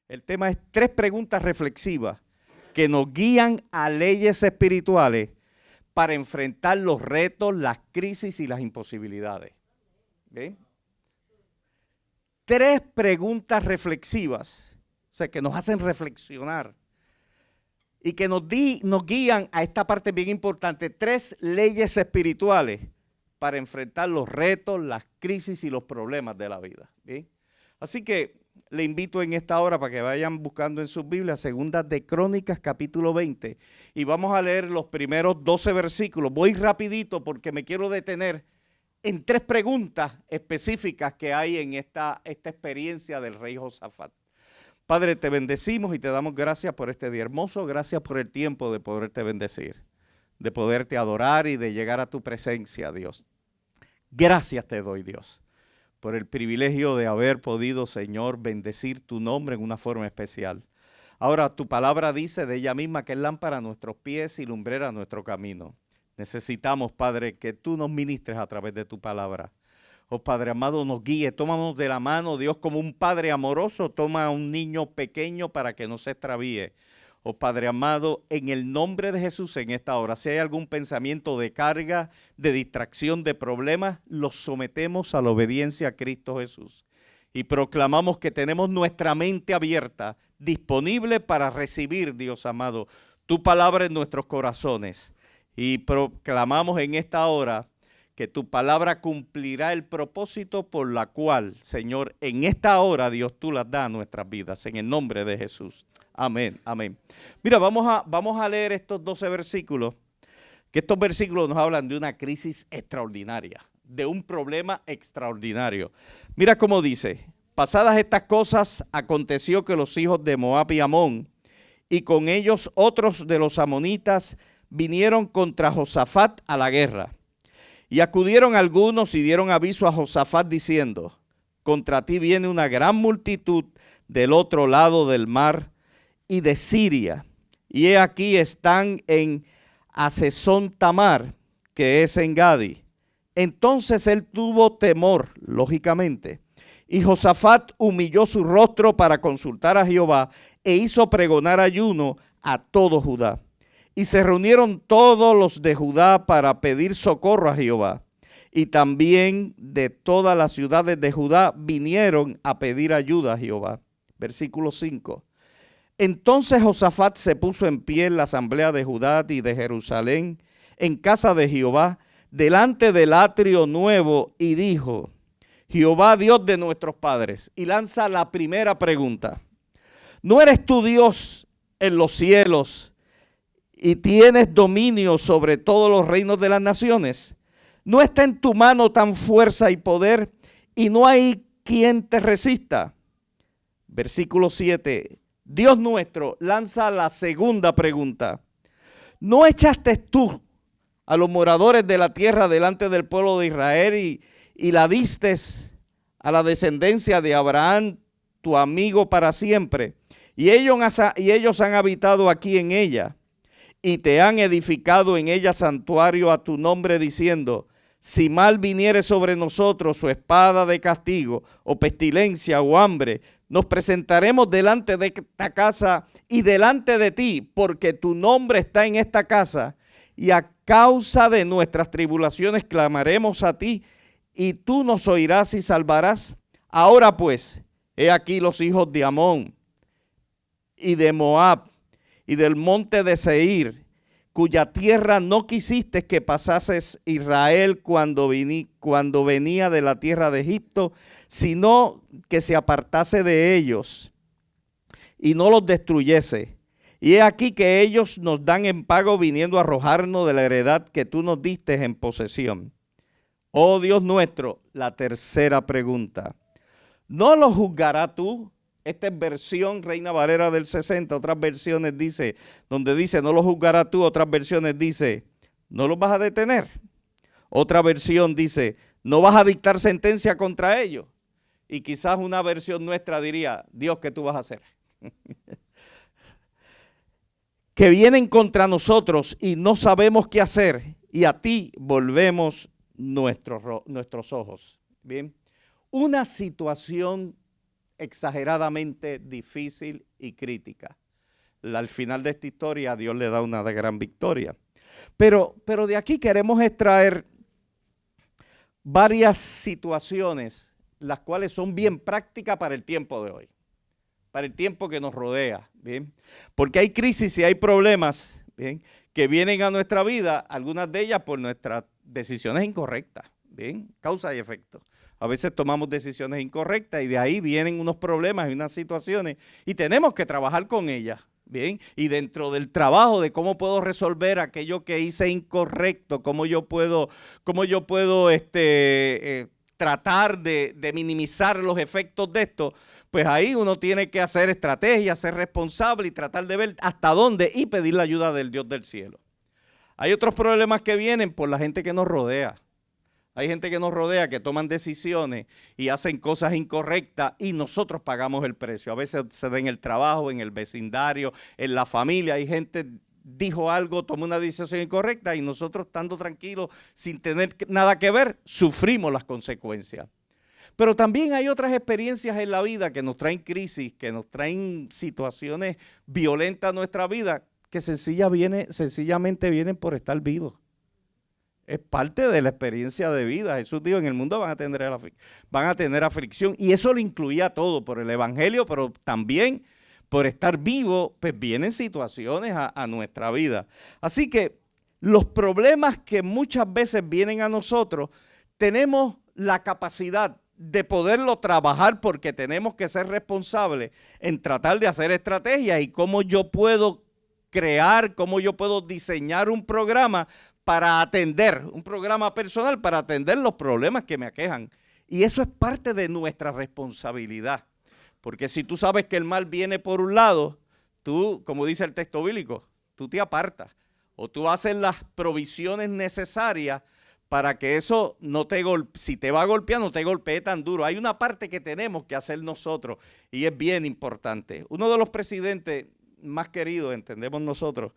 El tema es 3 preguntas reflexivas que nos guían a leyes espirituales para enfrentar los retos, las crisis y las imposibilidades. ¿Okay? 3 preguntas reflexivas, o sea, que nos hacen reflexionar y que nos guían a esta parte bien importante, 3 leyes espirituales para enfrentar los retos, las crisis y los problemas de la vida. ¿Bien? Así que le invito en esta hora para que vayan buscando en sus Biblias, Segunda de Crónicas, capítulo 20, y vamos a leer los primeros 12 versículos. Voy rapidito porque me quiero detener en 3 preguntas específicas que hay en esta experiencia del rey Josafat. Padre, te bendecimos y te damos gracias por este día hermoso, gracias por el tiempo de poderte bendecir, de poderte adorar y de llegar a tu presencia, Dios. Gracias te doy, Dios, por el privilegio de haber podido, Señor, bendecir tu nombre en una forma especial. Ahora, tu palabra dice de ella misma que es lámpara a nuestros pies y lumbrera a nuestro camino. Necesitamos, Padre, que tú nos ministres a través de tu palabra. Oh, Padre amado, nos guíe, tómanos de la mano, Dios, como un Padre amoroso toma a un niño pequeño para que no se extravíe. Oh, Padre amado, en el nombre de Jesús en esta hora, si hay algún pensamiento de carga, de distracción, de problemas, los sometemos a la obediencia a Cristo Jesús. Y proclamamos que tenemos nuestra mente abierta, disponible para recibir, Dios amado, tu palabra en nuestros corazones. Y proclamamos en esta hora que tu palabra cumplirá el propósito por la cual, Señor, en esta hora, Dios, tú las das a nuestras vidas, en el nombre de Jesús. Amén, amén. Mira, vamos a leer estos 12 versículos, que estos versículos nos hablan de una crisis extraordinaria, de un problema extraordinario. Mira cómo dice: pasadas estas cosas, aconteció que los hijos de Moab y Amón, y con ellos otros de los amonitas, vinieron contra Josafat a la guerra. Y acudieron algunos y dieron aviso a Josafat diciendo: contra ti viene una gran multitud del otro lado del mar y de Siria. Y he aquí están en Hasezón Tamar, que es en Gadi. Entonces él tuvo temor, lógicamente. Y Josafat humilló su rostro para consultar a Jehová e hizo pregonar ayuno a todo Judá. Y se reunieron todos los de Judá para pedir socorro a Jehová. Y también de todas las ciudades de Judá vinieron a pedir ayuda a Jehová. Versículo 5. Entonces Josafat se puso en pie en la asamblea de Judá y de Jerusalén, en casa de Jehová, delante del atrio nuevo, y dijo: Jehová, Dios de nuestros padres. Y lanza la primera pregunta: ¿no eres tú Dios en los cielos y tienes dominio sobre todos los reinos de las naciones? ¿No está en tu mano tan fuerza y poder, y no hay quien te resista? Versículo 7. Dios nuestro lanza la segunda pregunta: ¿no echaste tú a los moradores de la tierra delante del pueblo de Israel y la diste a la descendencia de Abraham, tu amigo, para siempre? Y ellos han habitado aquí en ella, y te han edificado en ella santuario a tu nombre, diciendo: si mal viniere sobre nosotros o espada de castigo, o pestilencia, o hambre, nos presentaremos delante de esta casa y delante de ti, porque tu nombre está en esta casa, y a causa de nuestras tribulaciones clamaremos a ti, y tú nos oirás y salvarás. Ahora pues, he aquí los hijos de Amón y de Moab y del monte de Seir, cuya tierra no quisiste que pasases Israel cuando venía de la tierra de Egipto, sino que se apartase de ellos y no los destruyese. Y he aquí que ellos nos dan en pago, viniendo a arrojarnos de la heredad que tú nos diste en posesión. Oh Dios nuestro, la tercera pregunta: ¿no los juzgará tú? Esta es versión Reina Valera del 60, otras versiones donde dice no los juzgará tú, otras versiones dice no los vas a detener. Otra versión dice no vas a dictar sentencia contra ellos. Y quizás una versión nuestra diría: Dios, ¿qué tú vas a hacer? Que vienen contra nosotros y no sabemos qué hacer, y a ti volvemos nuestros ojos. Bien, una situación exageradamente difícil y crítica. Al final de esta historia, Dios le da una gran victoria. Pero de aquí queremos extraer varias situaciones, las cuales son bien prácticas para el tiempo de hoy, para el tiempo que nos rodea, ¿bien? Porque hay crisis y hay problemas, ¿bien?, que vienen a nuestra vida, algunas de ellas por nuestras decisiones incorrectas, ¿bien?, causa y efecto. A veces tomamos decisiones incorrectas y de ahí vienen unos problemas y unas situaciones y tenemos que trabajar con ellas, ¿bien? Y dentro del trabajo de cómo puedo resolver aquello que hice incorrecto, cómo yo puedo tratar de minimizar los efectos de esto, pues ahí uno tiene que hacer estrategias, ser responsable y tratar de ver hasta dónde y pedir la ayuda del Dios del cielo. Hay otros problemas que vienen por la gente que nos rodea. Hay gente que nos rodea que toman decisiones y hacen cosas incorrectas y nosotros pagamos el precio. A veces se da en el trabajo, en el vecindario, en la familia. Hay gente que dijo algo, tomó una decisión incorrecta y nosotros estando tranquilos, sin tener nada que ver, sufrimos las consecuencias. Pero también hay otras experiencias en la vida que nos traen crisis, que nos traen situaciones violentas a nuestra vida, que sencillamente vienen por estar vivos. Es parte de la experiencia de vida. Jesús dijo, en el mundo van a tener aflicción. Y eso lo incluía todo, por el evangelio, pero también por estar vivo, pues vienen situaciones a nuestra vida. Así que los problemas que muchas veces vienen a nosotros, tenemos la capacidad de poderlo trabajar porque tenemos que ser responsables en tratar de hacer estrategias y cómo yo puedo crear, cómo yo puedo diseñar un programa para atender, un programa personal para atender los problemas que me aquejan. Y eso es parte de nuestra responsabilidad. Porque si tú sabes que el mal viene por un lado, tú, como dice el texto bíblico, tú te apartas o tú haces las provisiones necesarias para que eso no te golpee, si te va a golpear, no te golpee tan duro. Hay una parte que tenemos que hacer nosotros y es bien importante. Uno de los presidentes más queridos, entendemos nosotros,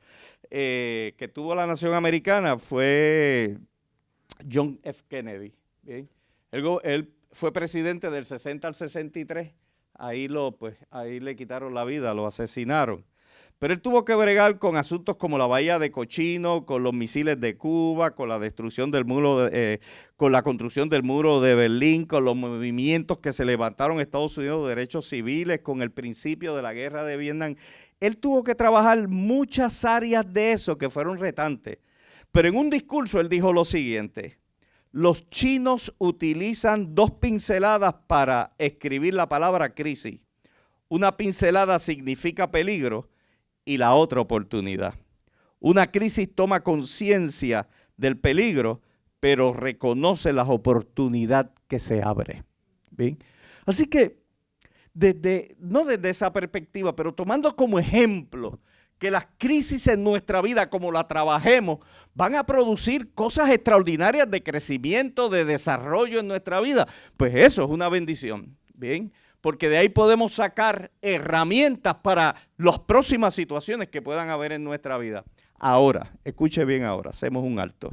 que tuvo la nación americana fue John F. Kennedy. ¿Bien? Él fue presidente del 60 al 63. Ahí le quitaron la vida, lo asesinaron. Pero él tuvo que bregar con asuntos como la bahía de Cochino, con los misiles de Cuba, con la destrucción del muro, con la construcción del muro de Berlín, con los movimientos que se levantaron en Estados Unidos de derechos civiles, con el principio de la guerra de Vietnam. Él tuvo que trabajar muchas áreas de eso que fueron retantes. Pero en un discurso él dijo lo siguiente: los chinos utilizan 2 pinceladas para escribir la palabra crisis. Una pincelada significa peligro y la otra oportunidad. Una crisis toma conciencia del peligro, pero reconoce la oportunidad que se abre. ¿Bien? Así que, no desde esa perspectiva, pero tomando como ejemplo que las crisis en nuestra vida, como la trabajemos, van a producir cosas extraordinarias de crecimiento, de desarrollo en nuestra vida, pues eso es una bendición. ¿Bien? Porque de ahí podemos sacar herramientas para las próximas situaciones que puedan haber en nuestra vida. Ahora, escuche bien ahora, hacemos un alto.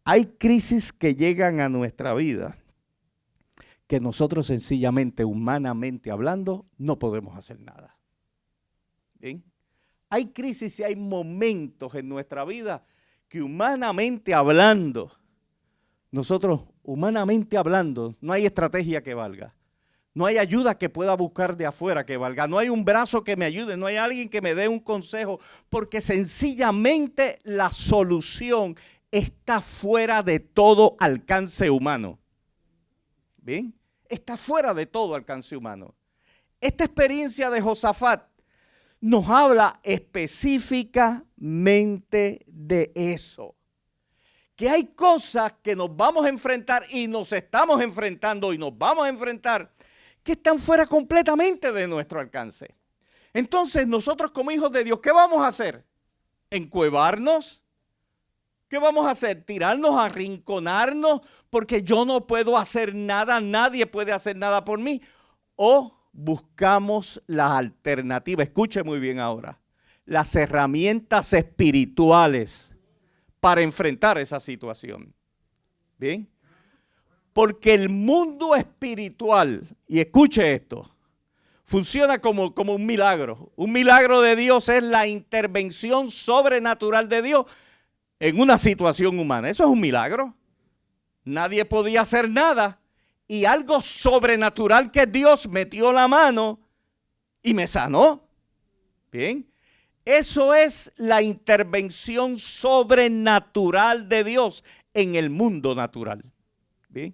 Hay crisis que llegan a nuestra vida que nosotros sencillamente, humanamente hablando, no podemos hacer nada. ¿Bien? Hay crisis y hay momentos en nuestra vida que humanamente hablando, nosotros humanamente hablando, no hay estrategia que valga. No hay ayuda que pueda buscar de afuera que valga. No hay un brazo que me ayude. No hay alguien que me dé un consejo. Porque sencillamente la solución está fuera de todo alcance humano. ¿Bien? Está fuera de todo alcance humano. Esta experiencia de Josafat nos habla específicamente de eso. Que hay cosas que nos vamos a enfrentar y nos estamos enfrentando y nos vamos a enfrentar que están fuera completamente de nuestro alcance. Entonces, nosotros como hijos de Dios, ¿qué vamos a hacer? ¿Encuevarnos? ¿Qué vamos a hacer? ¿Tirarnos, arrinconarnos? Porque yo no puedo hacer nada, nadie puede hacer nada por mí. ¿O buscamos la alternativa? Escuche muy bien ahora. Las herramientas espirituales para enfrentar esa situación. ¿Bien? Porque el mundo espiritual, y escuche esto, funciona como un milagro. Un milagro de Dios es la intervención sobrenatural de Dios en una situación humana. Eso es un milagro. Nadie podía hacer nada y algo sobrenatural que Dios metió la mano y me sanó. Bien. Eso es la intervención sobrenatural de Dios en el mundo natural. Bien.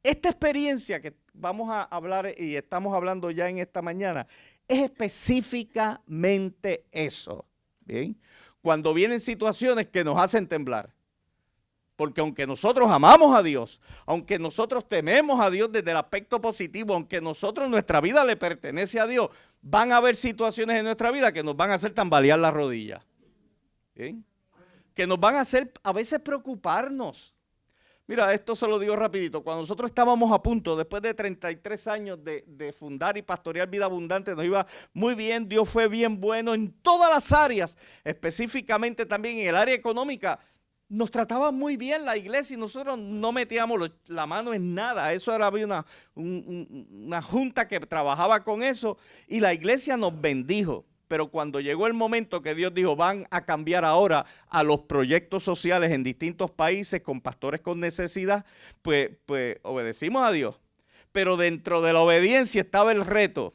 Esta experiencia que vamos a hablar y estamos hablando ya en esta mañana es específicamente eso. Bien. Cuando vienen situaciones que nos hacen temblar. Porque aunque nosotros amamos a Dios, aunque nosotros tememos a Dios desde el aspecto positivo, aunque nuestra vida le pertenece a Dios, van a haber situaciones en nuestra vida que nos van a hacer tambalear las rodillas. ¿Bien? Que nos van a hacer a veces preocuparnos. Mira, esto se lo digo rapidito. Cuando nosotros estábamos a punto, después de 33 años de fundar y pastorear Vida Abundante, nos iba muy bien, Dios fue bien bueno en todas las áreas, específicamente también en el área económica. Nos trataba muy bien la iglesia y nosotros no metíamos la mano en nada. Eso era, había una junta que trabajaba con eso y la iglesia nos bendijo. Pero cuando llegó el momento que Dios dijo, van a cambiar ahora a los proyectos sociales en distintos países con pastores con necesidad, pues obedecimos a Dios. Pero dentro de la obediencia estaba el reto,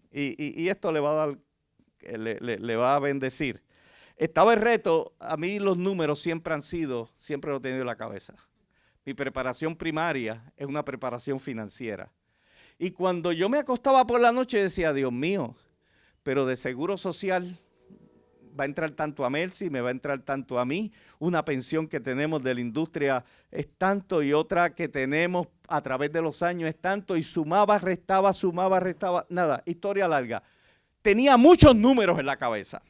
y esto le va a dar, le va a bendecir. Estaba el reto, a mí los números siempre lo he tenido en la cabeza. Mi preparación primaria es una preparación financiera. Y cuando yo me acostaba por la noche decía, Dios mío, pero de seguro social va a entrar tanto a Mercy, me va a entrar tanto a mí, una pensión que tenemos de la industria es tanto y otra que tenemos a través de los años es tanto y sumaba, restaba, nada, historia larga. Tenía muchos números en la cabeza.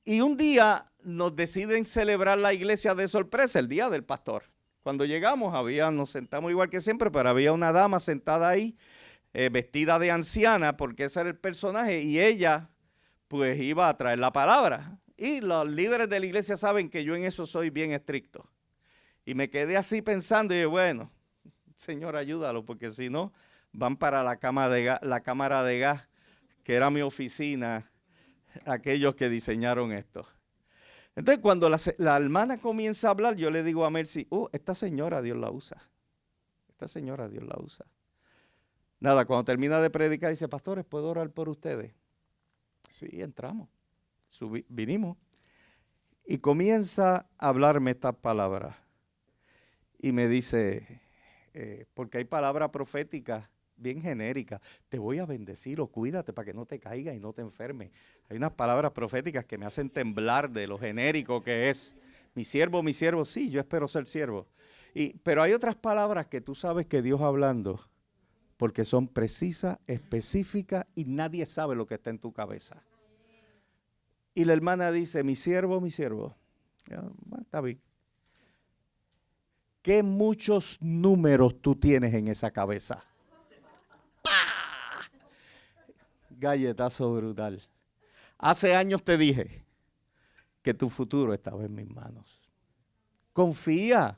Y un día nos deciden celebrar la iglesia de sorpresa, el día del pastor. Cuando llegamos nos sentamos igual que siempre, pero había una dama sentada ahí, vestida de anciana, porque ese era el personaje, y ella pues iba a traer la palabra. Y los líderes de la iglesia saben que yo en eso soy bien estricto. Y me quedé así pensando y dije, bueno, Señor, ayúdalo, porque si no, van para la cámara de gas, que era mi oficina, aquellos que diseñaron esto. Entonces, cuando la hermana comienza a hablar, yo le digo a Mercy, esta señora Dios la usa. Esta señora Dios la usa. Nada, cuando termina de predicar, dice, pastores, ¿puedo orar por ustedes? Sí, entramos. Vinimos. Y comienza a hablarme estas palabras. Y me dice, porque hay palabras proféticas bien genéricas. Te voy a bendecir o cuídate para que no te caigas y no te enfermes. Hay unas palabras proféticas que me hacen temblar de lo genérico que es. Mi siervo, sí, yo espero ser siervo. Pero hay otras palabras que tú sabes que Dios hablando, porque son precisas, específicas y nadie sabe lo que está en tu cabeza. Y la hermana dice, mi siervo. Ya, está bien. ¿Qué muchos números tú tienes en esa cabeza? ¡Pah! Galletazo brutal. Hace años te dije que tu futuro estaba en mis manos. Confía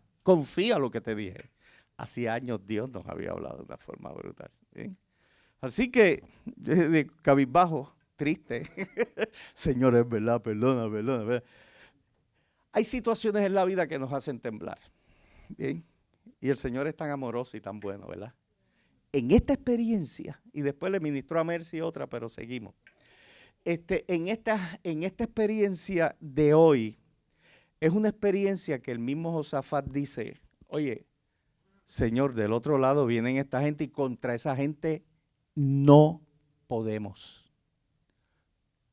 lo que te dije. Hace años Dios nos había hablado de una forma brutal. ¿Sí? Así que, de cabizbajo, triste. Señor, es verdad, perdona. Hay situaciones en la vida que nos hacen temblar. Bien. Y el Señor es tan amoroso y tan bueno, ¿verdad? En esta experiencia, y después le ministró a Mercy otra, pero seguimos. En esta experiencia de hoy, es una experiencia que el mismo Josafat dice, oye, Señor, del otro lado vienen esta gente y contra esa gente no podemos.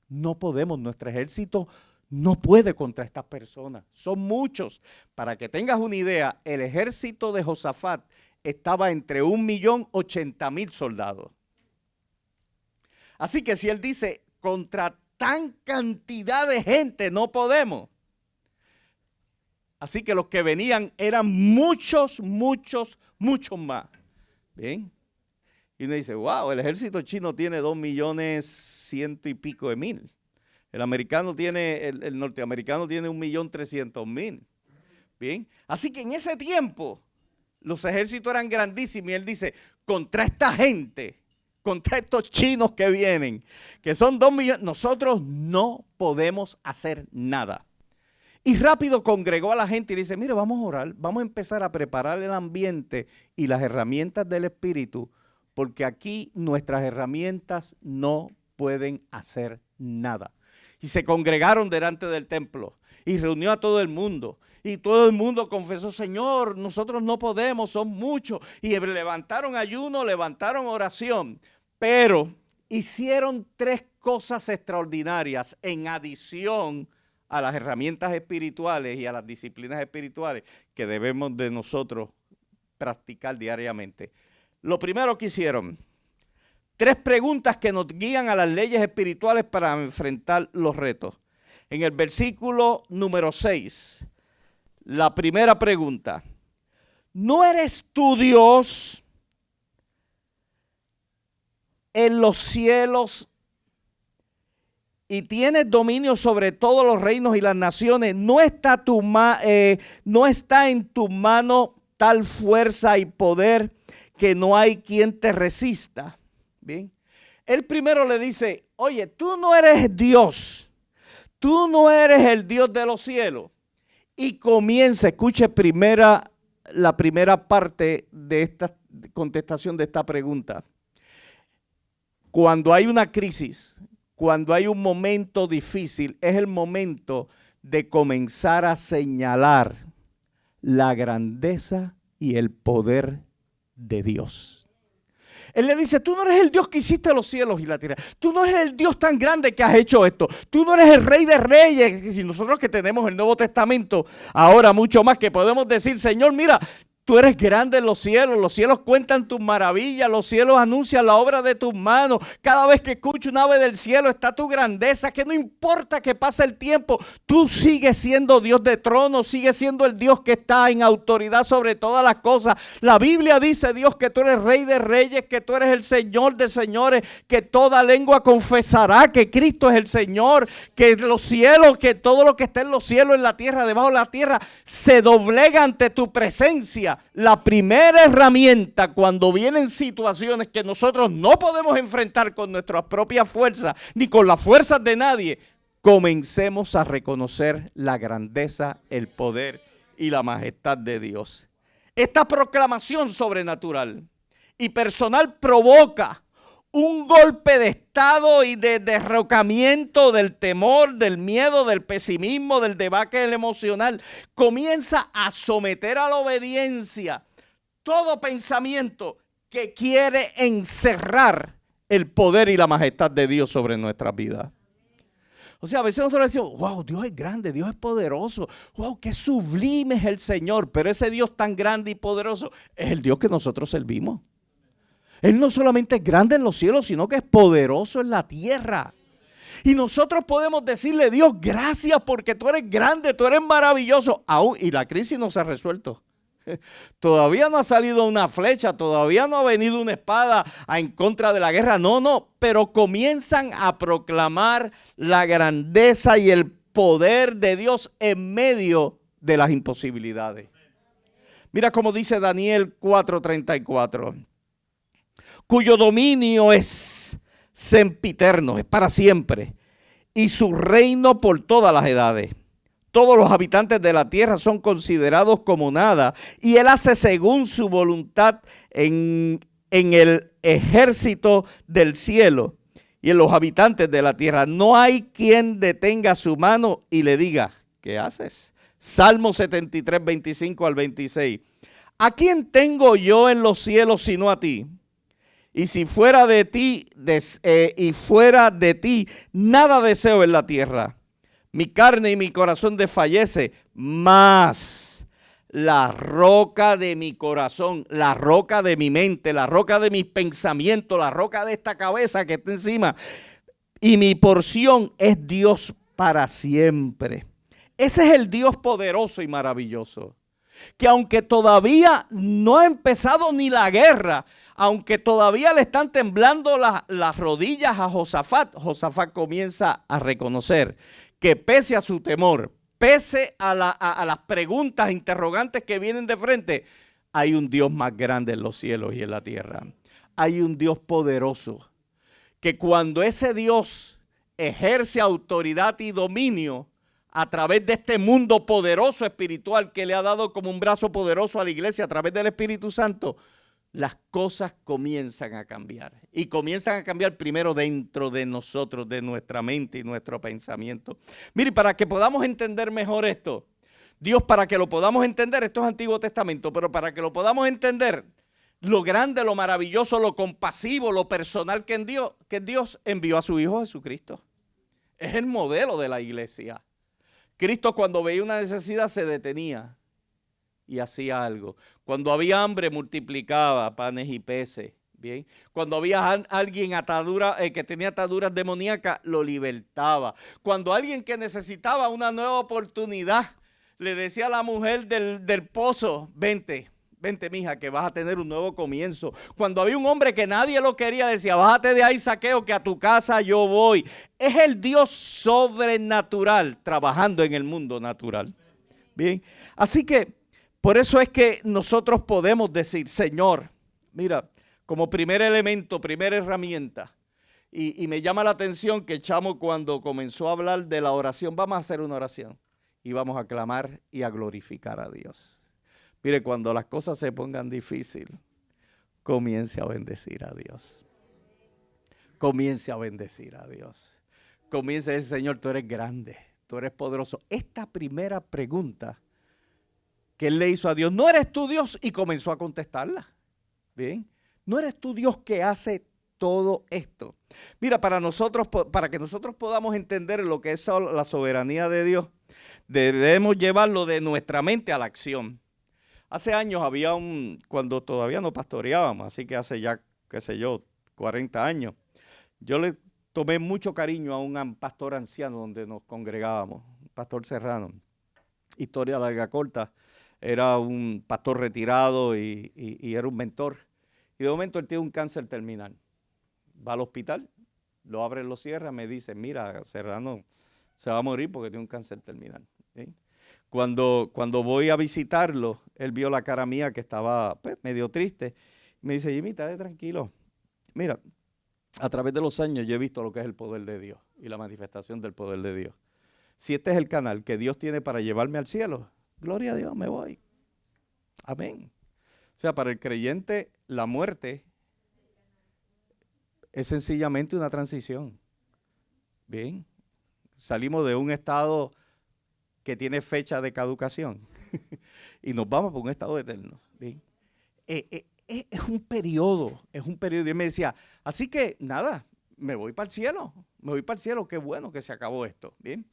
No podemos, nuestro ejército no puede contra estas personas. Son muchos. Para que tengas una idea, el ejército de Josafat estaba entre 1.080.000 soldados. Así que si él dice, contra tan cantidad de gente no podemos. Así que los que venían eran muchos más. Bien. Y uno dice, wow, el ejército chino tiene 2.100.000 y pico de mil. El norteamericano tiene 1.300.000. Bien. Así que en ese tiempo, Los ejércitos eran grandísimos y él dice, contra esta gente, contra estos chinos que vienen, que son 2 millones, nosotros no podemos hacer nada. Y rápido congregó a la gente y dice, mire, vamos a orar, vamos a empezar a preparar el ambiente y las herramientas del Espíritu, porque aquí nuestras herramientas no pueden hacer nada. Y se congregaron delante del templo y reunió a todo el mundo. Y todo el mundo confesó, Señor, nosotros no podemos, son muchos. Y levantaron ayuno, levantaron oración. Pero hicieron 3 cosas extraordinarias en adición a las herramientas espirituales y a las disciplinas espirituales que debemos de nosotros practicar diariamente. Lo primero que hicieron, 3 preguntas que nos guían a las leyes espirituales para enfrentar los retos. En el versículo número 6, la primera pregunta, ¿no eres tú Dios en los cielos y tienes dominio sobre todos los reinos y las naciones? ¿No está en tu mano tal fuerza y poder que no hay quien te resista? Bien. Él primero le dice, oye, tú no eres Dios. Tú no eres el Dios de los cielos. Y comienza, escuche la primera parte de esta contestación de esta pregunta. Cuando hay una crisis, cuando hay un momento difícil, es el momento de comenzar a señalar la grandeza y el poder de Dios. Él le dice, tú no eres el Dios que hiciste los cielos y la tierra. Tú no eres el Dios tan grande que has hecho esto. Tú no eres el Rey de Reyes. Y nosotros que tenemos el Nuevo Testamento, ahora mucho más, que podemos decir, Señor, mira, tú eres grande en los cielos cuentan tus maravillas, los cielos anuncian la obra de tus manos. Cada vez que escucho un ave del cielo está tu grandeza, que no importa que pase el tiempo, tú sigues siendo Dios de trono, sigues siendo el Dios que está en autoridad sobre todas las cosas. La Biblia dice, Dios, que tú eres Rey de Reyes, que tú eres el Señor de señores, que toda lengua confesará que Cristo es el Señor, que los cielos, que todo lo que está en los cielos, en la tierra, debajo de la tierra, se doblega ante tu presencia. La primera herramienta cuando vienen situaciones que nosotros no podemos enfrentar con nuestras propias fuerzas, ni con las fuerzas de nadie, comencemos a reconocer la grandeza, el poder y la majestad de Dios. Esta proclamación sobrenatural y personal provoca un golpe de estado y de derrocamiento del temor, del miedo, del pesimismo, del debacle emocional. Comienza a someter a la obediencia todo pensamiento que quiere encerrar el poder y la majestad de Dios sobre nuestras vidas. O sea, a veces nosotros decimos, wow, Dios es grande, Dios es poderoso, wow, qué sublime es el Señor, pero ese Dios tan grande y poderoso es el Dios que nosotros servimos. Él no solamente es grande en los cielos, sino que es poderoso en la tierra. Y nosotros podemos decirle, Dios, gracias porque tú eres grande, tú eres maravilloso. Y la crisis no se ha resuelto. Todavía no ha salido una flecha, todavía no ha venido una espada en contra de la guerra. No, pero comienzan a proclamar la grandeza y el poder de Dios en medio de las imposibilidades. Mira cómo dice Daniel 4:34. Cuyo dominio es sempiterno, es para siempre, y su reino por todas las edades. Todos los habitantes de la tierra son considerados como nada, y él hace según su voluntad en el ejército del cielo y en los habitantes de la tierra. No hay quien detenga su mano y le diga, ¿qué haces? Salmo 73, 25 al 26. ¿A quién tengo yo en los cielos sino a ti? Y si fuera de ti, nada deseo en la tierra. Mi carne y mi corazón desfallece, mas la roca de mi corazón, la roca de mi mente, la roca de mis pensamientos, la roca de esta cabeza que está encima, y mi porción es Dios para siempre. Ese es el Dios poderoso y maravilloso, que aunque todavía no ha empezado ni la guerra, aunque todavía le están temblando las rodillas a Josafat, Josafat comienza a reconocer que pese a su temor, pese a las preguntas interrogantes que vienen de frente, hay un Dios más grande en los cielos y en la tierra. Hay un Dios poderoso, que cuando ese Dios ejerce autoridad y dominio a través de este mundo poderoso espiritual que le ha dado como un brazo poderoso a la iglesia a través del Espíritu Santo, las cosas comienzan a cambiar. Y comienzan a cambiar primero dentro de nosotros, de nuestra mente y nuestro pensamiento. Mire, para que podamos entender mejor esto, Dios, para que lo podamos entender, esto es Antiguo Testamento, pero para que lo podamos entender, lo grande, lo maravilloso, lo compasivo, lo personal que Dios envió a su Hijo Jesucristo. Es el modelo de la iglesia. Cristo, cuando veía una necesidad, se detenía y hacía algo. Cuando había hambre, multiplicaba panes y peces. Bien. Cuando había alguien que tenía ataduras demoníacas, lo libertaba. Cuando alguien que necesitaba una nueva oportunidad, le decía a la mujer del pozo, vente, mija, que vas a tener un nuevo comienzo. Cuando había un hombre que nadie lo quería, le decía, bájate de ahí, Zaqueo, que a tu casa yo voy. Es el Dios sobrenatural trabajando en el mundo natural. Bien, así que por eso es que nosotros podemos decir, Señor, mira, como primer elemento, primera herramienta, y me llama la atención que Chamo, cuando comenzó a hablar de la oración, vamos a hacer una oración y vamos a clamar y a glorificar a Dios. Mire, cuando las cosas se pongan difíciles, comience a bendecir a Dios. Comience a bendecir a Dios. Comience a decir, Señor, tú eres grande, tú eres poderoso. Esta primera pregunta que él le hizo a Dios, ¿no eres tú Dios? Y comenzó a contestarla. Bien, ¿no eres tú Dios que hace todo esto? Mira, para que nosotros podamos entender lo que es la soberanía de Dios, debemos llevarlo de nuestra mente a la acción. Hace años cuando todavía no pastoreábamos, así que hace ya, 40 años, yo le tomé mucho cariño a un pastor anciano donde nos congregábamos, un pastor Serrano. Historia larga corta, era un pastor retirado y era un mentor. Y de momento él tiene un cáncer terminal. Va al hospital, lo abre, lo cierra, me dice, mira, Serrano se va a morir porque tiene un cáncer terminal. ¿Sí? Cuando voy a visitarlo, él vio la cara mía que estaba medio triste. Me dice, Jimmy, estate tranquilo. Mira, a través de los años yo he visto lo que es el poder de Dios y la manifestación del poder de Dios. Si este es el canal que Dios tiene para llevarme al cielo, gloria a Dios, me voy. Amén. O sea, para el creyente, la muerte es sencillamente una transición. Bien. Salimos de un estado que tiene fecha de caducación y nos vamos por un estado eterno. Bien. Es un periodo. Y él me decía, así que nada, me voy para el cielo, qué bueno que se acabó esto. Bien.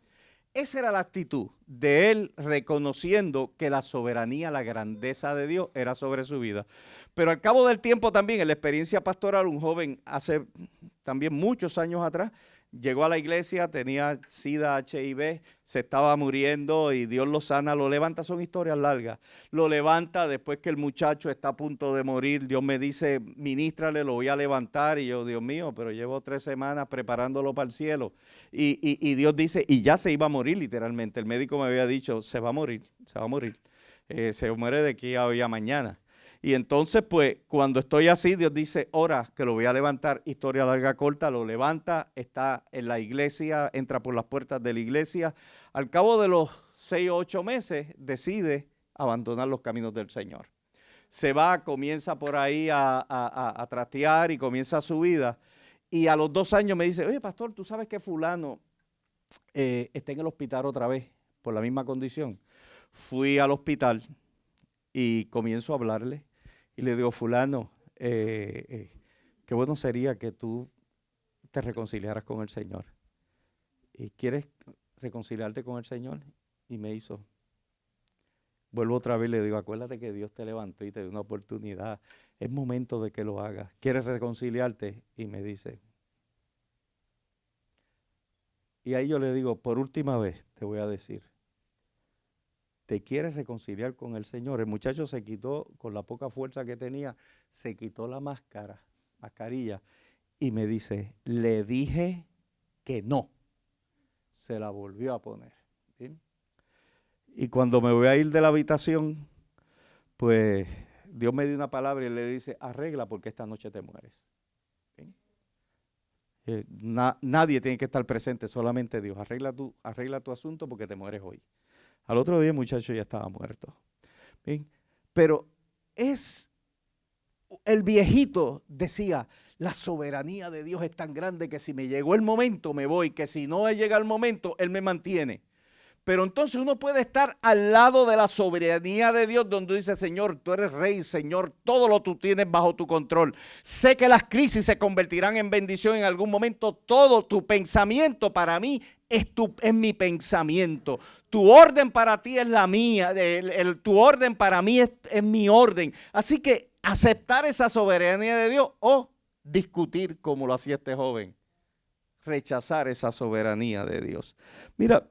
Esa era la actitud de él, reconociendo que la soberanía, la grandeza de Dios era sobre su vida. Pero al cabo del tiempo también, en la experiencia pastoral, un joven hace también muchos años atrás, llegó a la iglesia, tenía SIDA, HIV, se estaba muriendo y Dios lo sana, lo levanta, son historias largas. Lo levanta después que el muchacho está a punto de morir, Dios me dice, ministrale, lo voy a levantar. Y yo, Dios mío, pero llevo 3 semanas preparándolo para el cielo. Y Dios dice, y ya se iba a morir literalmente. El médico me había dicho, se va a morir. Se muere de aquí a mañana. Y entonces, pues, cuando estoy así, Dios dice, ora, que lo voy a levantar. Historia larga, corta, lo levanta, está en la iglesia, entra por las puertas de la iglesia. Al cabo de los 6 o 8 meses, decide abandonar los caminos del Señor. Se va, comienza por ahí a trastear y comienza su vida. Y a los 2 años me dice, oye, pastor, ¿tú sabes que fulano está en el hospital otra vez por la misma condición? Fui al hospital y comienzo a hablarle. Y le digo, fulano, qué bueno sería que tú te reconciliaras con el Señor. ¿Y quieres reconciliarte con el Señor? Y me hizo. Vuelvo otra vez y le digo, acuérdate que Dios te levantó y te dio una oportunidad. Es momento de que lo hagas. ¿Quieres reconciliarte? Y me dice. Y ahí yo le digo, por última vez te voy a decir. ¿Te quieres reconciliar con el Señor? El muchacho se quitó, con la poca fuerza que tenía, se quitó la mascarilla, y me dice, le dije que no. Se la volvió a poner. ¿Bien? Y cuando me voy a ir de la habitación, pues Dios me dio una palabra y le dice, arregla porque esta noche te mueres. ¿Okay? Nadie tiene que estar presente, solamente Dios. Arregla tu asunto porque te mueres hoy. Al otro día el muchacho ya estaba muerto. ¿Bien? Pero el viejito decía, la soberanía de Dios es tan grande que si me llegó el momento me voy, que si no llega el momento, Él me mantiene. Pero entonces uno puede estar al lado de la soberanía de Dios, donde dice, Señor, tú eres rey, Señor, todo lo tú tienes bajo tu control. Sé que las crisis se convertirán en bendición en algún momento. Todo tu pensamiento para mí es mi pensamiento. Tu orden para ti es la mía, tu orden para mí es mi orden. Así que aceptar esa soberanía de Dios o discutir como lo hacía este joven. Rechazar esa soberanía de Dios. Mira,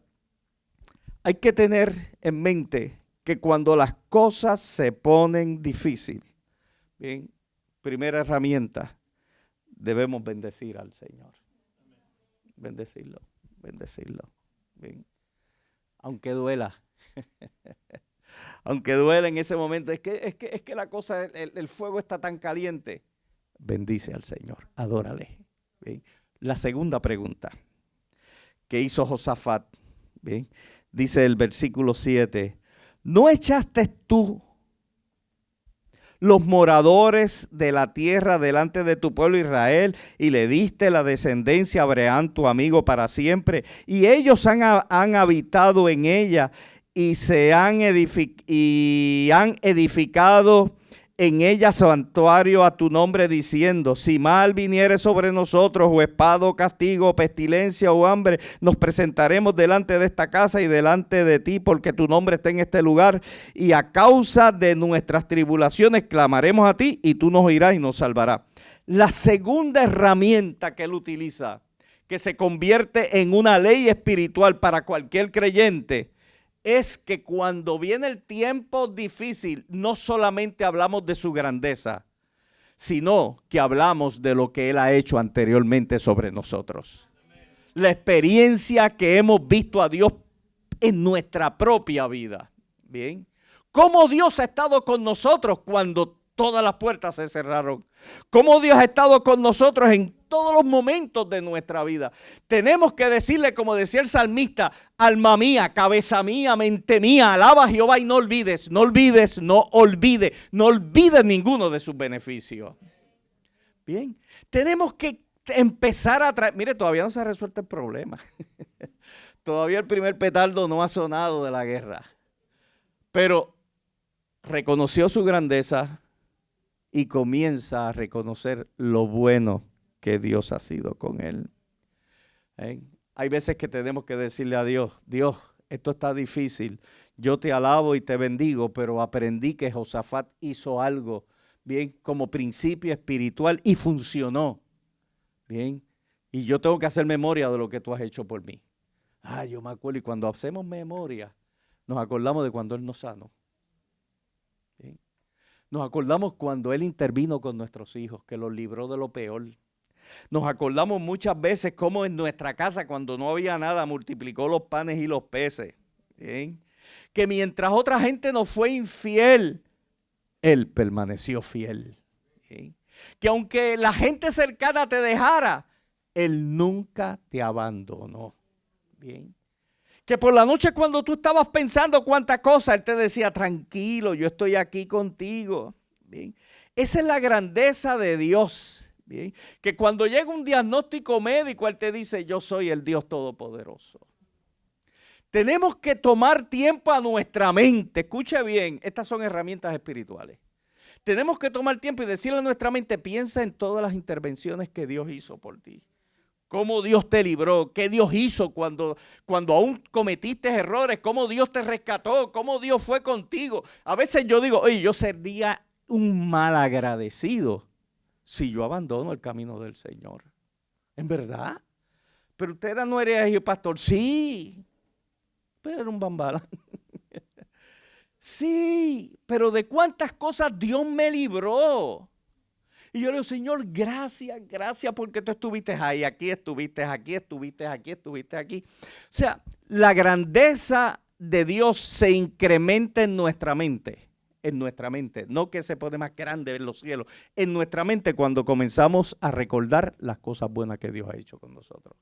hay que tener en mente que cuando las cosas se ponen difíciles, bien, primera herramienta, debemos bendecir al Señor. Bendecirlo, bien. Aunque duela. Aunque duela en ese momento, es que la cosa, el fuego está tan caliente. Bendice al Señor, adórale. Bien. La segunda pregunta que hizo Josafat, bien, dice el versículo 7, ¿no echaste tú los moradores de la tierra delante de tu pueblo Israel y le diste la descendencia a Abraham, tu amigo, para siempre? Y ellos han habitado en ella y han edificado en ella santuario a tu nombre, diciendo, si mal viniere sobre nosotros, o espada, o castigo, o pestilencia, o hambre, nos presentaremos delante de esta casa y delante de ti, porque tu nombre está en este lugar, y a causa de nuestras tribulaciones clamaremos a ti, y tú nos oirás y nos salvarás. La segunda herramienta que él utiliza, que se convierte en una ley espiritual para cualquier creyente, es que cuando viene el tiempo difícil, no solamente hablamos de su grandeza, sino que hablamos de lo que Él ha hecho anteriormente sobre nosotros. La experiencia que hemos visto a Dios en nuestra propia vida. Bien. Cómo Dios ha estado con nosotros cuando todas las puertas se cerraron. Cómo Dios ha estado con nosotros en todos los momentos de nuestra vida. Tenemos que decirle, como decía el salmista, alma mía, cabeza mía, mente mía, alaba a Jehová y no olvides ninguno de sus beneficios. Bien, tenemos que empezar a traer, mire, todavía no se ha resuelto el problema. Todavía el primer petardo no ha sonado de la guerra. Pero reconoció su grandeza y comienza a reconocer lo bueno que Dios ha sido con él. Hay veces que tenemos que decirle a Dios, Dios, esto está difícil, yo te alabo y te bendigo, pero aprendí que Josafat hizo algo, bien, como principio espiritual y funcionó, bien, y yo tengo que hacer memoria de lo que tú has hecho por mí. Yo me acuerdo, y cuando hacemos memoria, nos acordamos de cuando Él nos sanó. Bien. Nos acordamos cuando Él intervino con nuestros hijos, que los libró de lo peor. Nos acordamos muchas veces cómo en nuestra casa, cuando no había nada, multiplicó los panes y los peces. ¿Bien? Que mientras otra gente nos fue infiel, Él permaneció fiel. ¿Bien? Que aunque la gente cercana te dejara, Él nunca te abandonó. ¿Bien? Que por la noche cuando tú estabas pensando cuántas cosas, Él te decía, tranquilo, yo estoy aquí contigo. ¿Bien? Esa es la grandeza de Dios. Bien, que cuando llega un diagnóstico médico, Él te dice, yo soy el Dios Todopoderoso. Tenemos que tomar tiempo a nuestra mente. Escuche bien, estas son herramientas espirituales. Tenemos que tomar tiempo y decirle a nuestra mente, piensa en todas las intervenciones que Dios hizo por ti. Cómo Dios te libró, qué Dios hizo cuando aún cometiste errores, cómo Dios te rescató, cómo Dios fue contigo. A veces yo digo, oye, yo sería un mal agradecido si yo abandono el camino del Señor. ¿En verdad? Pero usted no era el pastor. Sí, pero era un bambala. Sí, pero de cuántas cosas Dios me libró. Y yo le digo, Señor, gracias porque tú estuviste ahí, aquí estuviste, aquí. O sea, la grandeza de Dios se incrementa en nuestra mente. en nuestra mente, no que se pone más grande en los cielos, en nuestra mente cuando comenzamos a recordar las cosas buenas que Dios ha hecho con nosotros.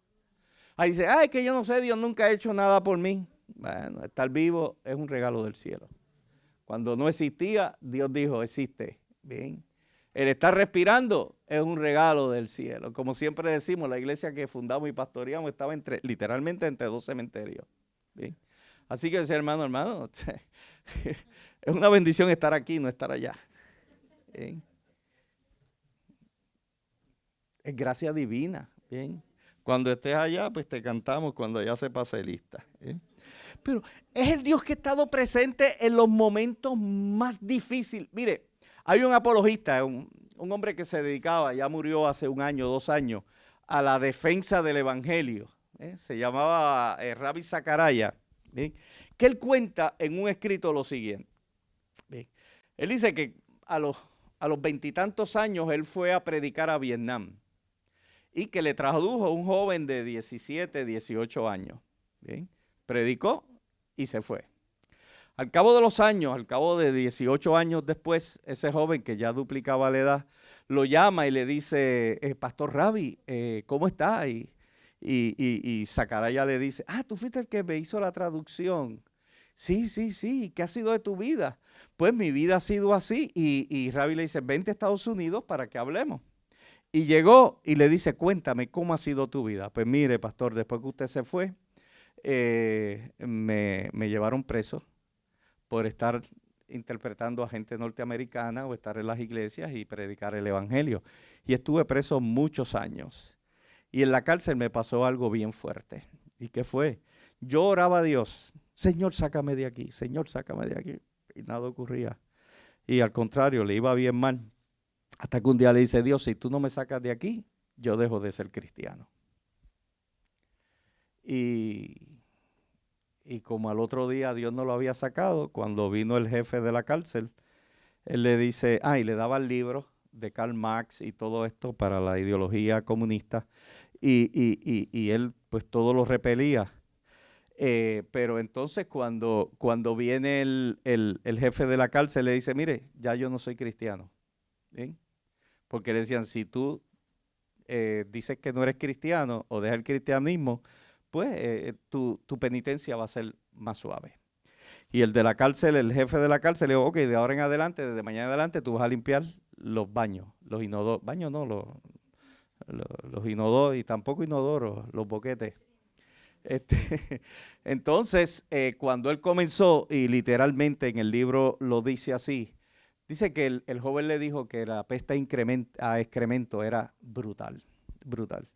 Ahí dice, ay, que yo no sé, Dios nunca ha hecho nada por mí. Bueno, estar vivo es un regalo del cielo. Cuando no existía, Dios dijo, existe. Bien. El estar respirando es un regalo del cielo. Como siempre decimos, la iglesia que fundamos y pastoreamos estaba literalmente entre dos cementerios. Bien. Así que hermano, es una bendición estar aquí, no estar allá. Bien. Es gracia divina. Bien. Cuando estés allá, pues te cantamos cuando allá se pase lista. Pero es el Dios que ha estado presente en los momentos más difíciles. Mire, hay un apologista, un hombre que se dedicaba, ya murió hace 1 año, 2 años, a la defensa del evangelio. Se llamaba Ravi Zacharias, que él cuenta en un escrito lo siguiente. Él dice que a los 20 y tantos años él fue a predicar a Vietnam y que le tradujo un joven de 17, 18 años. Bien. Predicó y se fue. Al cabo de los años, al cabo de 18 años después, ese joven que ya duplicaba la edad, lo llama y le dice, Pastor Ravi, ¿cómo está? Y Zacharias le dice, tú fuiste el que me hizo la traducción. Sí, ¿qué ha sido de tu vida? Pues mi vida ha sido así. Y Ravi le dice, vente a Estados Unidos para que hablemos. Y llegó y le dice, cuéntame, ¿cómo ha sido tu vida? Pues mire, pastor, después que usted se fue, me llevaron preso por estar interpretando a gente norteamericana o estar en las iglesias y predicar el evangelio. Y estuve preso muchos años. Y en la cárcel me pasó algo bien fuerte. ¿Y qué fue? Yo oraba a Dios, Señor, sácame de aquí, Señor, sácame de aquí. Y nada ocurría. Y al contrario, le iba bien mal. Hasta que un día le dice, Dios, si tú no me sacas de aquí, yo dejo de ser cristiano. Y como al otro día Dios no lo había sacado, cuando vino el jefe de la cárcel, él le dice, y le daba el libro de Karl Marx y todo esto para la ideología comunista, y él pues todo lo repelía. Pero entonces cuando viene el jefe de la cárcel, le dice, mire, ya yo no soy cristiano. ¿Bien? Porque le decían, si tú dices que no eres cristiano o dejas el cristianismo, pues tu penitencia va a ser más suave. Y el de la cárcel, el jefe de la cárcel, le dijo, ok, de ahora en adelante, desde mañana en adelante, tú vas a limpiar los baños, los inodoros, baños no, los inodoros y tampoco inodoros, los boquetes. Entonces, cuando él comenzó, y literalmente en el libro lo dice así, dice que el joven le dijo que la peste a excremento era brutal, brutal.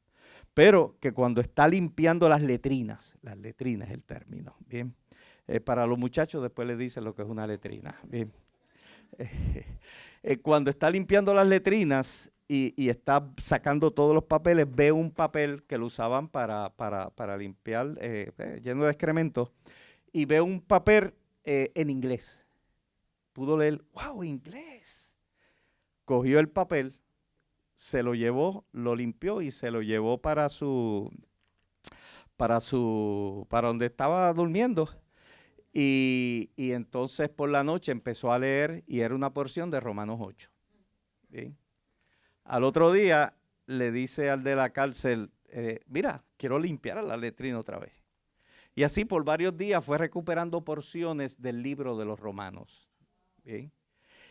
Pero que cuando está limpiando las letrinas es el término, bien. Para los muchachos después les dicen lo que es una letrina, bien. Cuando está limpiando las letrinas y está sacando todos los papeles, ve un papel que lo usaban para limpiar lleno de excrementos, y ve un papel en inglés. Pudo leer, wow, inglés. Cogió el papel, se lo llevó, lo limpió y se lo llevó para donde estaba durmiendo. Y entonces por la noche empezó a leer y era una porción de Romanos 8. ¿Bien? Al otro día le dice al de la cárcel, mira, quiero limpiar la letrina otra vez. Y así por varios días fue recuperando porciones del libro de los Romanos. ¿Bien?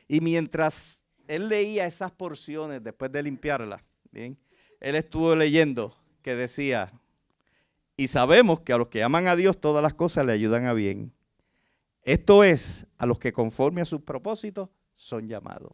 Y mientras él leía esas porciones después de limpiarlas, ¿bien? Él estuvo leyendo que decía, y sabemos que a los que aman a Dios todas las cosas le ayudan a bien. Esto es, a los que conforme a sus propósitos son llamados.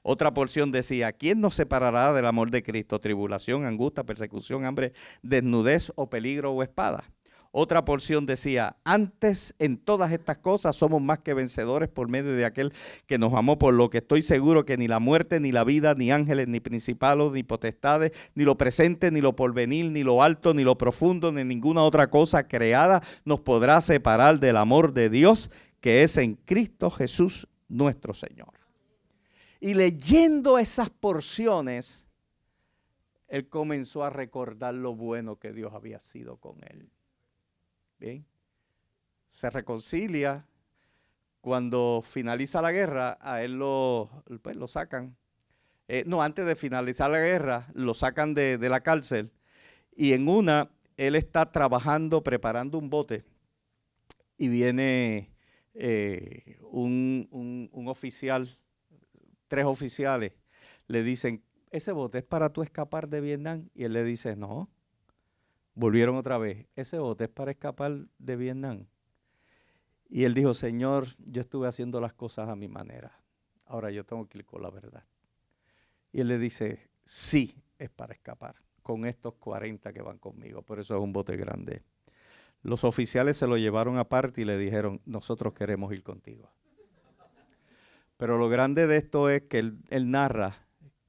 Otra porción decía, ¿quién nos separará del amor de Cristo? Tribulación, angustia, persecución, hambre, desnudez o peligro o espada. Otra porción decía, antes en todas estas cosas somos más que vencedores por medio de aquel que nos amó, por lo que estoy seguro que ni la muerte, ni la vida, ni ángeles, ni principados, ni potestades, ni lo presente, ni lo porvenir, ni lo alto, ni lo profundo, ni ninguna otra cosa creada nos podrá separar del amor de Dios que es en Cristo Jesús nuestro Señor. Y leyendo esas porciones, él comenzó a recordar lo bueno que Dios había sido con él. Bien, se reconcilia cuando finaliza la guerra, a él pues, lo sacan. No, antes de finalizar la guerra, lo sacan de la cárcel. Y en una, él está trabajando, preparando un bote. Y viene un oficial, 3 oficiales, le dicen, ese bote es para tú escapar de Vietnam. Y él le dice, no. Volvieron otra vez, ese bote es para escapar de Vietnam. Y él dijo, Señor, yo estuve haciendo las cosas a mi manera. Ahora yo tengo que ir con la verdad. Y él le dice, sí, es para escapar con estos 40 que van conmigo. Por eso es un bote grande. Los oficiales se lo llevaron aparte y le dijeron, nosotros queremos ir contigo. Pero lo grande de esto es que él narra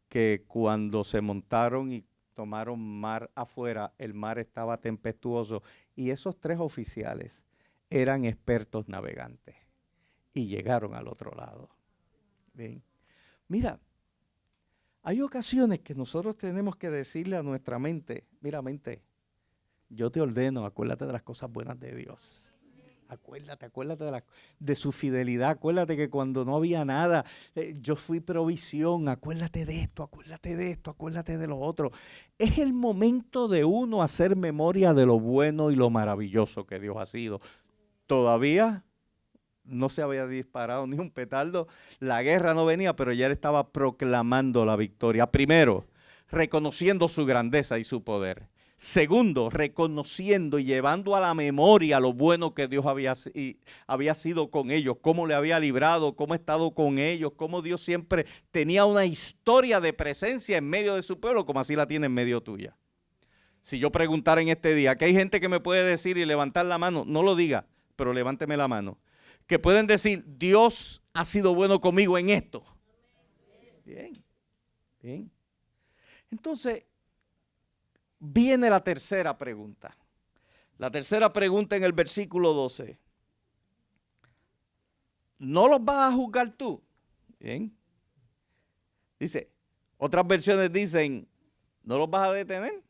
que cuando se montaron y tomaron mar afuera, el mar estaba tempestuoso y esos 3 oficiales eran expertos navegantes y llegaron al otro lado. Bien. Mira, hay ocasiones que nosotros tenemos que decirle a nuestra mente, mira mente, yo te ordeno, acuérdate de las cosas buenas de Dios. Acuérdate de su fidelidad. Acuérdate que cuando no había nada, yo fui provisión. Acuérdate de esto, acuérdate de lo otro. Es el momento de uno hacer memoria de lo bueno y lo maravilloso que Dios ha sido. Todavía no se había disparado ni un petardo. La guerra no venía, pero ya él estaba proclamando la victoria. Primero, reconociendo su grandeza y su poder. Segundo, reconociendo y llevando a la memoria lo bueno que Dios había sido con ellos, cómo le había librado, cómo ha estado con ellos, cómo Dios siempre tenía una historia de presencia en medio de su pueblo, como así la tiene en medio tuya. Si yo preguntara en este día, que hay gente que me puede decir y levantar la mano, no lo diga, pero levánteme la mano, que pueden decir, Dios ha sido bueno conmigo en esto. Bien, bien. Entonces, viene la tercera pregunta. La tercera pregunta en el versículo 12. ¿No los vas a juzgar tú? Bien. Dice, otras versiones dicen, ¿no los vas a detener?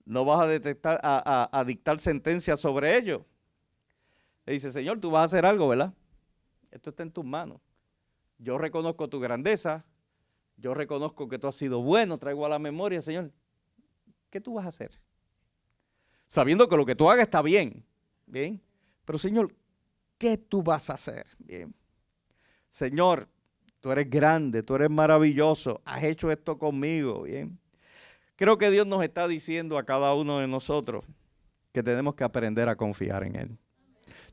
¿No vas a dictar sentencia sobre ellos? Le dice, Señor, tú vas a hacer algo, ¿verdad? Esto está en tus manos. Yo reconozco tu grandeza. Yo reconozco que tú has sido bueno. Traigo a la memoria, Señor. ¿Qué tú vas a hacer? Sabiendo que lo que tú hagas está bien. Bien. Pero, Señor, ¿qué tú vas a hacer? Bien. Señor, tú eres grande, tú eres maravilloso. Has hecho esto conmigo. Bien. Creo que Dios nos está diciendo a cada uno de nosotros que tenemos que aprender a confiar en Él.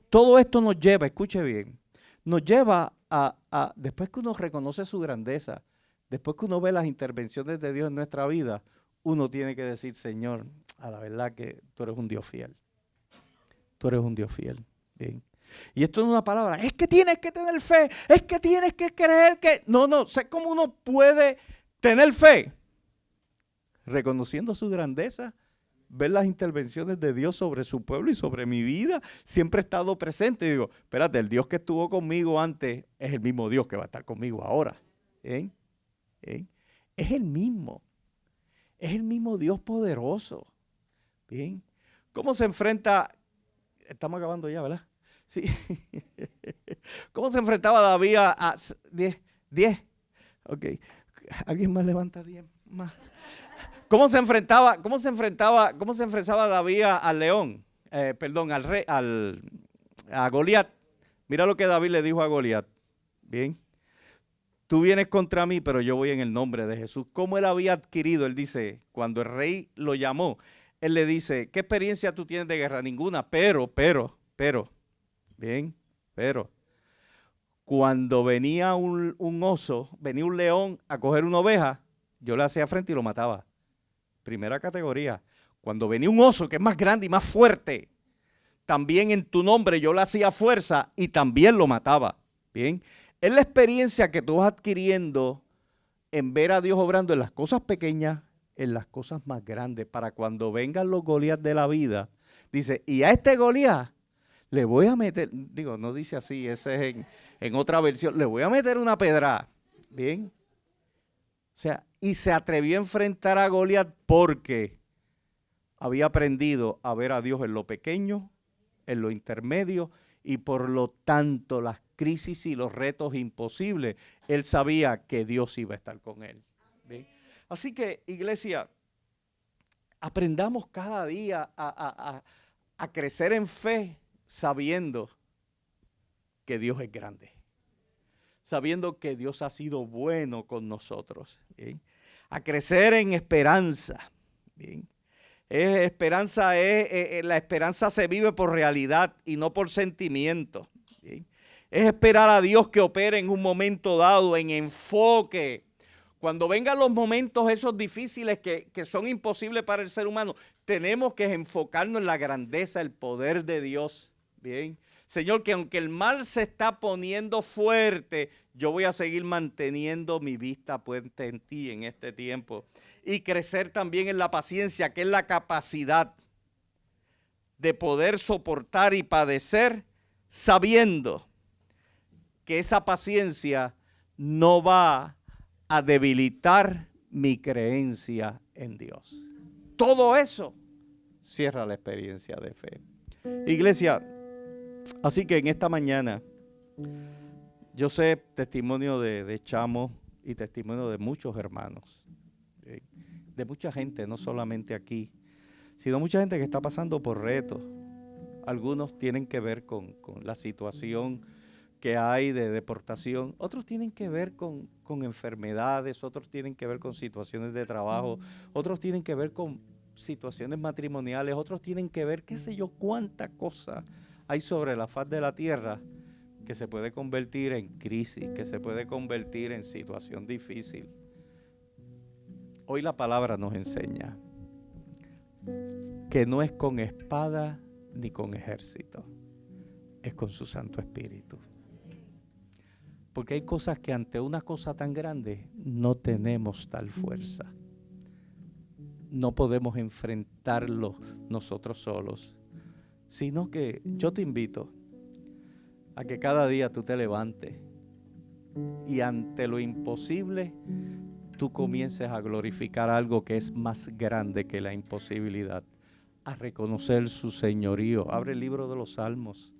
Todo esto nos lleva, escuche bien, nos lleva a después que uno reconoce su grandeza, después que uno ve las intervenciones de Dios en nuestra vida, uno tiene que decir, Señor, a la verdad que tú eres un Dios fiel. Tú eres un Dios fiel. Bien. Y esto no es una palabra, es que tienes que tener fe, es que tienes que creer que... No, sé cómo uno puede tener fe. Reconociendo su grandeza, ver las intervenciones de Dios sobre su pueblo y sobre mi vida, siempre he estado presente. Y digo, espérate, el Dios que estuvo conmigo antes es el mismo Dios que va a estar conmigo ahora. ¿Eh? Es el mismo. Es el mismo Dios poderoso. Bien. ¿Cómo se enfrenta? Estamos acabando ya, ¿verdad? Sí. ¿Cómo se enfrentaba David a 10? Ok. ¿Alguien más levanta 10 más? ¿Cómo se enfrentaba David al león? Al rey, a Goliat. Mira lo que David le dijo a Goliat. Bien. Tú vienes contra mí, pero yo voy en el nombre de Jesús. ¿Cómo él había adquirido? Él dice, cuando el rey lo llamó, él le dice, ¿qué experiencia tú tienes de guerra? Ninguna, pero, cuando venía un oso, venía un león a coger una oveja, yo le hacía frente y lo mataba. Primera categoría. Cuando venía un oso que es más grande y más fuerte, también en tu nombre yo le hacía fuerza y también lo mataba. Bien. Es la experiencia que tú vas adquiriendo en ver a Dios obrando en las cosas pequeñas, en las cosas más grandes, para cuando vengan los Goliat de la vida. Dice, y a este Goliat le voy a meter, digo, no dice así, ese es en otra versión, le voy a meter una pedrada. Bien. O sea, y se atrevió a enfrentar a Goliat porque había aprendido a ver a Dios en lo pequeño, en lo intermedio y por lo tanto las crisis y los retos imposibles, él sabía que Dios iba a estar con él. ¿Bien? Así que, iglesia, aprendamos cada día a crecer en fe sabiendo que Dios es grande, sabiendo que Dios ha sido bueno con nosotros, ¿bien? A crecer en esperanza, ¿bien? La esperanza se vive por realidad y no por sentimiento, ¿bien? Es esperar a Dios que opere en un momento dado, en enfoque. Cuando vengan los momentos esos difíciles que son imposibles para el ser humano, tenemos que enfocarnos en la grandeza, el poder de Dios, ¿bien? Señor, que aunque el mal se está poniendo fuerte, yo voy a seguir manteniendo mi vista puesta en ti en este tiempo. Y crecer también en la paciencia, que es la capacidad de poder soportar y padecer, sabiendo que esa paciencia no va a debilitar mi creencia en Dios. Todo eso cierra la experiencia de fe. Iglesia, así que en esta mañana, yo sé testimonio de Chamo y testimonio de muchos hermanos, de mucha gente, no solamente aquí, sino mucha gente que está pasando por retos. Algunos tienen que ver con la situación que hay de deportación, otros tienen que ver con enfermedades, otros tienen que ver con situaciones de trabajo, otros tienen que ver con situaciones matrimoniales, otros tienen que ver qué sé yo cuánta cosa hay sobre la faz de la tierra que se puede convertir en crisis, que se puede convertir en situación difícil. Hoy la palabra nos enseña que no es con espada ni con ejército, es con su Santo Espíritu. Porque hay cosas que ante una cosa tan grande no tenemos tal fuerza. No podemos enfrentarlo nosotros solos, sino que yo te invito a que cada día tú te levantes y ante lo imposible tú comiences a glorificar algo que es más grande que la imposibilidad, a reconocer su señorío. Abre el libro de los Salmos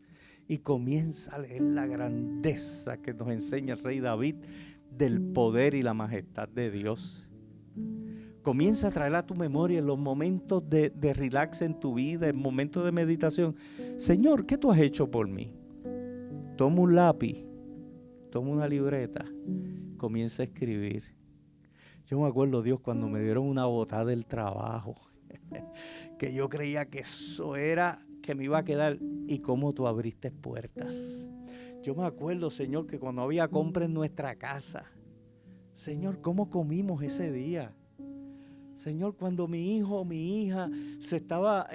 y comienza a leer la grandeza que nos enseña el rey David del poder y la majestad de Dios. Comienza a traer a tu memoria en los momentos de relax en tu vida, en momentos de meditación. Señor, ¿qué tú has hecho por mí? Toma un lápiz, toma una libreta, comienza a escribir. Yo me acuerdo, Dios, cuando me dieron una botada del trabajo, que yo creía que eso era, que me iba a quedar, y cómo tú abriste puertas. Yo me acuerdo, Señor, que cuando había compra en nuestra casa, Señor, cómo comimos ese día. Señor, cuando mi hijo, mi hija se estaba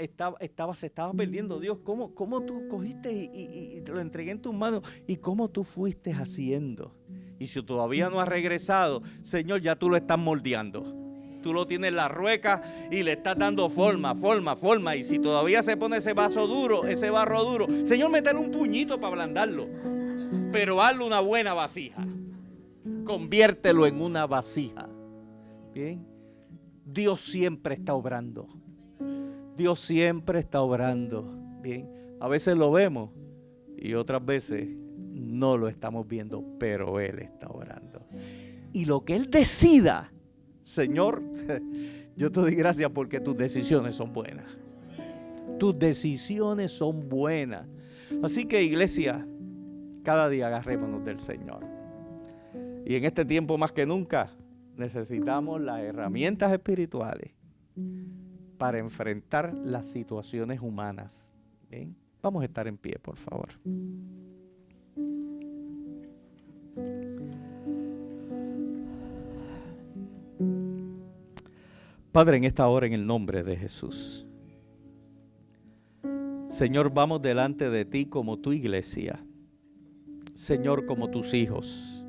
perdiendo, Dios, ¿cómo tú cogiste y te lo entregué en tus manos? ¿Y cómo tú fuiste haciendo? Y si todavía no has regresado, Señor, ya tú lo estás moldeando. Tú lo tienes en la rueca y le estás dando forma. Y si todavía se pone ese barro duro, Señor, métele un puñito para ablandarlo. Pero hazlo una buena vasija. Conviértelo en una vasija. Bien. Dios siempre está obrando. Dios siempre está obrando. Bien. A veces lo vemos y otras veces no lo estamos viendo, pero Él está obrando. Y lo que Él decida, Señor, yo te doy gracias porque tus decisiones son buenas. Tus decisiones son buenas. Así que, iglesia, cada día agarrémonos del Señor. Y en este tiempo más que nunca necesitamos las herramientas espirituales para enfrentar las situaciones humanas. ¿Bien? Vamos a estar en pie, por favor. Padre, en esta hora, en el nombre de Jesús, Señor, vamos delante de ti como tu iglesia, Señor, como tus hijos,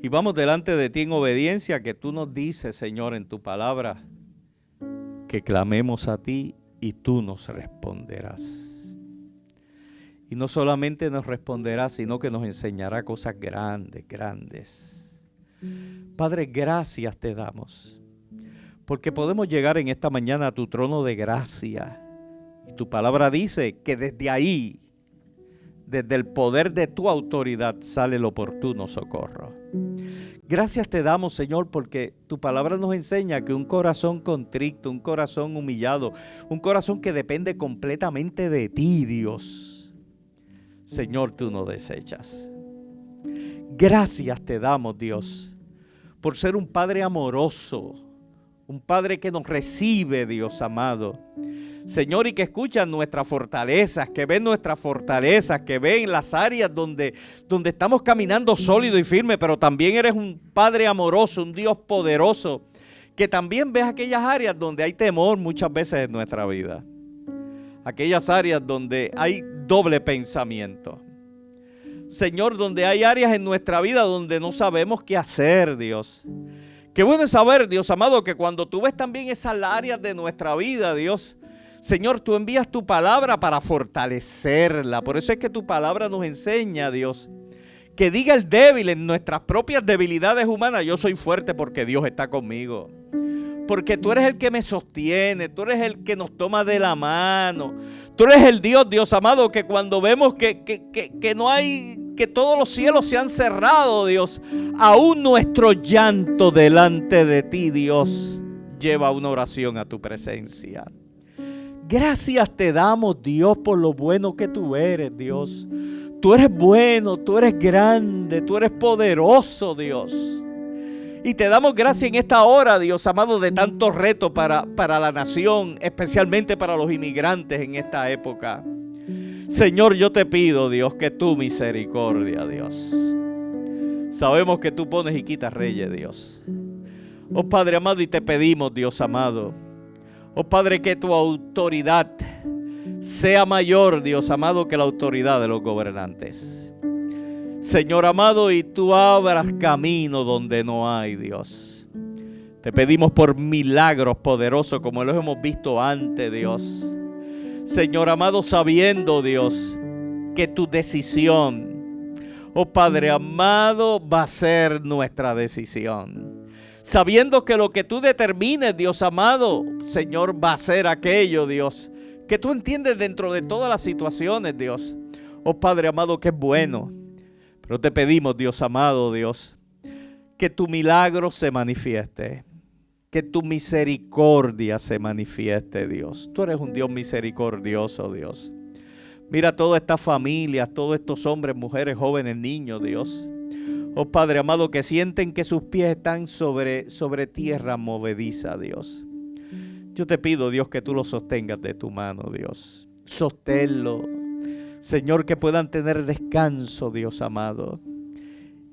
y vamos delante de ti en obediencia que tú nos dices, Señor, en tu palabra, que clamemos a ti y tú nos responderás. Y no solamente nos responderás, sino que nos enseñará cosas grandes, grandes. Padre, gracias te damos, porque podemos llegar en esta mañana a tu trono de gracia. Y tu palabra dice que desde ahí desde el poder de tu autoridad sale el oportuno socorro. Gracias te damos, Señor, porque tu palabra nos enseña que un corazón contrito, un corazón humillado, un corazón que depende completamente de ti, Dios, Señor, tú no desechas. Gracias te damos, Dios, por ser un Padre amoroso, un Padre que nos recibe, Dios amado. Señor, y que escuchan nuestras fortalezas, que ven nuestras fortalezas, que ven las áreas donde estamos caminando sólido y firme, pero también eres un Padre amoroso, un Dios poderoso, que también ves aquellas áreas donde hay temor muchas veces en nuestra vida. Aquellas áreas donde hay doble pensamiento. Señor, donde hay áreas en nuestra vida donde no sabemos qué hacer, Dios. Qué bueno es saber, Dios amado, que cuando tú ves también esas áreas de nuestra vida, Dios, Señor, tú envías tu palabra para fortalecerla. Por eso es que tu palabra nos enseña, Dios, que diga el débil en nuestras propias debilidades humanas: yo soy fuerte porque Dios está conmigo. Porque tú eres el que me sostiene, tú eres el que nos toma de la mano. Tú eres el Dios, Dios amado, que cuando vemos que no hay, que todos los cielos se han cerrado, Dios, aún nuestro llanto delante de ti, Dios, lleva una oración a tu presencia. Gracias te damos, Dios, por lo bueno que tú eres, Dios. Tú eres bueno, tú eres grande, tú eres poderoso, Dios. Y te damos gracias en esta hora, Dios amado, de tantos retos para la nación, especialmente para los inmigrantes en esta época. Señor, yo te pido, Dios, que tu misericordia, Dios. Sabemos que tú pones y quitas reyes, Dios. Oh Padre amado, y te pedimos, Dios amado, oh Padre, que tu autoridad sea mayor, Dios amado, que la autoridad de los gobernantes. Señor amado, y tú abras camino donde no hay, Dios. Te pedimos por milagros poderosos como los hemos visto antes, Dios. Señor amado, sabiendo, Dios, que tu decisión, oh Padre amado, va a ser nuestra decisión. Sabiendo que lo que tú determines, Dios amado, Señor, va a ser aquello, Dios, que tú entiendes dentro de todas las situaciones, Dios. Oh Padre amado, que es bueno. Pero te pedimos, Dios amado, Dios, que tu milagro se manifieste. Que tu misericordia se manifieste, Dios. Tú eres un Dios misericordioso, Dios. Mira todas estas familias, todos estos hombres, mujeres, jóvenes, niños, Dios. Oh Padre amado, que sienten que sus pies están sobre tierra movediza, Dios. Yo te pido, Dios, que tú los sostengas de tu mano, Dios. Sosténlo, Señor, que puedan tener descanso, Dios amado.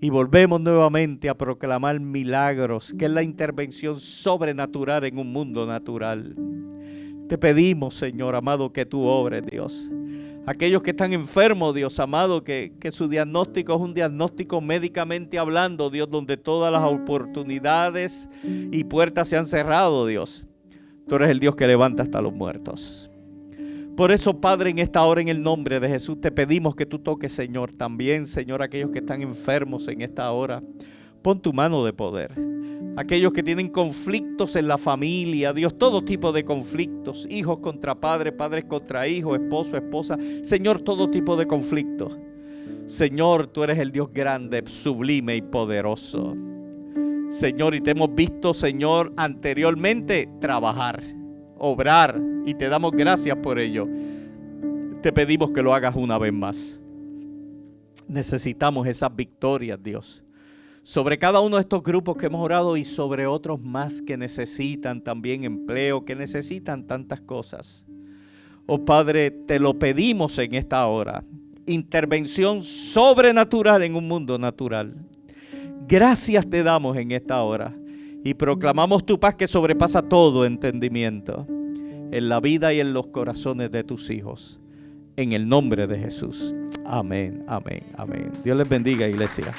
Y volvemos nuevamente a proclamar milagros, que es la intervención sobrenatural en un mundo natural. Te pedimos, Señor amado, que tú obres, Dios. Aquellos que están enfermos, Dios amado, que su diagnóstico es un diagnóstico médicamente hablando, Dios, donde todas las oportunidades y puertas se han cerrado, Dios. Tú eres el Dios que levanta hasta los muertos. Por eso, Padre, en esta hora, en el nombre de Jesús, te pedimos que tú toques, Señor, también, Señor, aquellos que están enfermos en esta hora. Pon tu mano de poder. Aquellos que tienen conflictos en la familia, Dios, todo tipo de conflictos, hijos contra padres, padres contra hijos, esposo, esposa, Señor, todo tipo de conflictos. Señor, tú eres el Dios grande, sublime y poderoso. Señor, y te hemos visto, Señor, anteriormente trabajar, obrar, y te damos gracias por ello. Te pedimos que lo hagas una vez más. Necesitamos esas victorias, Dios, sobre cada uno de estos grupos que hemos orado y sobre otros más que necesitan también empleo, que necesitan tantas cosas. Oh Padre, te lo pedimos en esta hora. Intervención sobrenatural en un mundo natural. Gracias te damos en esta hora y proclamamos tu paz que sobrepasa todo entendimiento en la vida y en los corazones de tus hijos. En el nombre de Jesús. Amén, amén, amén. Dios les bendiga, iglesia.